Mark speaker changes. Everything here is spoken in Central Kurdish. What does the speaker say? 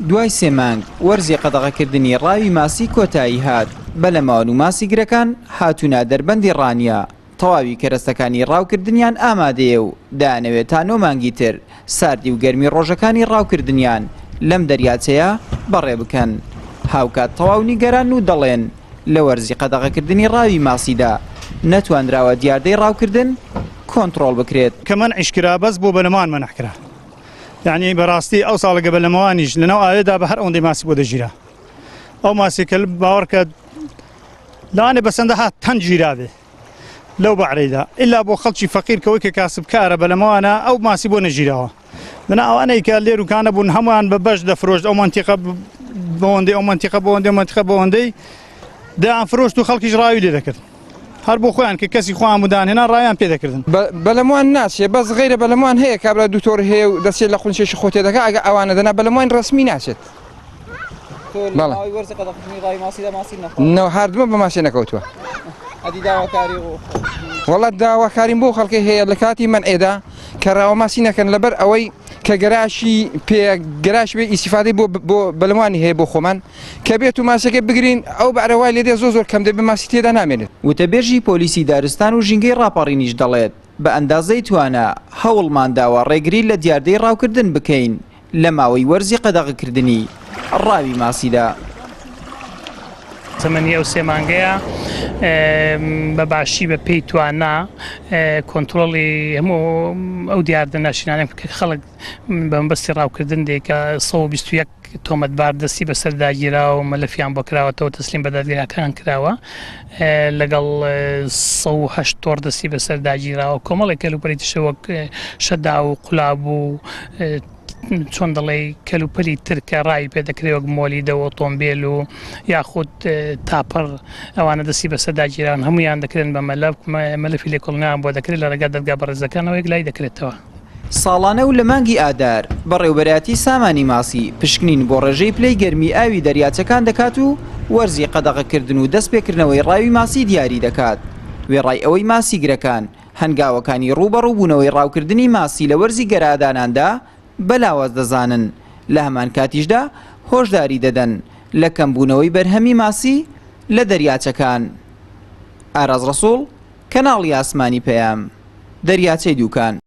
Speaker 1: دوای 3 مانگ وەرزی قەدەغەکردنی ڕاوی ماسی کۆتایی هات بە لەماوەن و ماسیگرەکان هاتوونە دەربەندی ڕانیە. تەواوی کەرەستەکانی ڕاوکردنیان ئامادەیە و دانەوێت تا 9 مانگی تر ساردی و گەرمی ڕۆژەکانی ڕاوکردنیان لەم دەریاچەیە بەڕێ بکەن. هاوکات تەواو نیگەران و دەڵێن لە وەرزی قەدەغەکردنی ڕاوی ماسیدا نەتوانراوە دیاردەی ڕاوکردن کۆنتڕۆڵ بکرێت.
Speaker 2: کە منعش کرا بەس بۆ بەلەمان منع کرا. یعنی بەڕاستی ئەو ساڵەکە بەلەمەوانیش لەناو ئاوێدا بە هەر ئەوەندەی ماسی بۆ دەگیرا. ئەو ماسێکە باوەڕکە لاوانێ بەسەندە هات تەن گیرابێ لەو بەعرەیدا ئللا بۆ خەڵکی فەقیر کەوەی کە کاسبکارە بەلەمەوانە ئەو ماسی بۆ نەگیراوە. لەنا ئەوانەی کە لێروکانە بوون هەمویان بە بەش دەفرۆشت ئەو منتیقە بەوەندەی ئەو منتیقە بەوەندەی منتیقە بەوەندەی دەیانفرۆشت و خەڵکیش ڕاوی لێ دەکرد. هەر بۆ خۆیان کە کەسی خۆیان دانهێنا ڕایان پێ دەکردن.
Speaker 3: بەلەموان ناچێت بەس غیرە بەلەموان هەیە کابرا دوتۆر هەیە و دەچێت لە قونچێکی خۆتێ دەکات ئەگە ئەوانە دەنا بەلەموان ڕسمی ناچێت. هاردمە بە ماسی نەکەوتووە. وەڵات داواکاریم بۆ خەڵکی هەیە لە کاتی منعێدا کە ڕاوە ماسی نەکەن لەبەر ئەوەی کە گەراش بێ ئیسیفادەی بۆ بەلەموانی هەیە بۆ خۆمان کە بێت و ماسەکە بگرین ئەو بەعرەوای لێدێ زۆر کەم دەبێ ماسی تێدا نامێنێت.
Speaker 1: وتەبێژی پۆلیسی دارستان و ژینگەی ڕاپەڕینیش دەڵێت بە ئەندازەی توانە هەوڵمانداوە ڕێگری لە دیاردەی ڕاوکردن بکەین لە ماوەی وەرزی قەدەغەکردنی ڕاوی ماسیدا.
Speaker 4: تەمەنی ئەو 3 مانگەیە بە باشی بە پێی توانە کۆنتڕۆڵی هەموو ئەو دیاردە ناشینانێک کە خەڵک بەمبەستی ڕاوکردن دێکە 121 تۆمەتبار دەستی بەسەرداگیرا و مەلەفیان بۆ کراوەتەوە تەسلیم بە دادگاکان کراوە لەگەڵ 108 تۆڕ دەستی بەسەرداگیراوە کۆمەڵێک کەلوپەری تشە وەک شەدا و قولاب و چۆن دەڵێ کەلوپەلی ترکە ڕای پێدەکرێت وەک مۆلیدەوە ئۆتۆمبیل و یاخود تاپەر ئەوانە دەستی بەسەرداگیران هەمویان دەکرێن بە مەلەفی لێکۆڵینیان بۆ دەکرێت لە ڕێگا دەرگا بەڕێزەکانەوە یەک لای دەکرێتەوە.
Speaker 1: ساڵانە و لە مانگی ئادار بەڕێوبەرەتی سامانی ماسی پشکنین بۆ ڕێژەی پلەی گەرمی ئاوی دەریاچەکان دەکات و وەرزی قەدەغەکردن و دەستپێکردنەوەی ڕاوی ماسی دیاری دەکات. وێڕای ئەوەی ماسیگرەکان هەنگاوەکانی ڕوبەڕووبوونەوەی ڕاوکردنی ماسی لە وەرزی گەراداناندا بەلاواز دەزانن لە هەمان کاتیشدا هۆشداری دەدەن لە کەمبوونەوەی بەرهەمی ماسی لە دەریاچەکان. ئاراز ڕەسوڵ، کەناڵی ئاسمانی پەیام، دەریاچەی دووکان.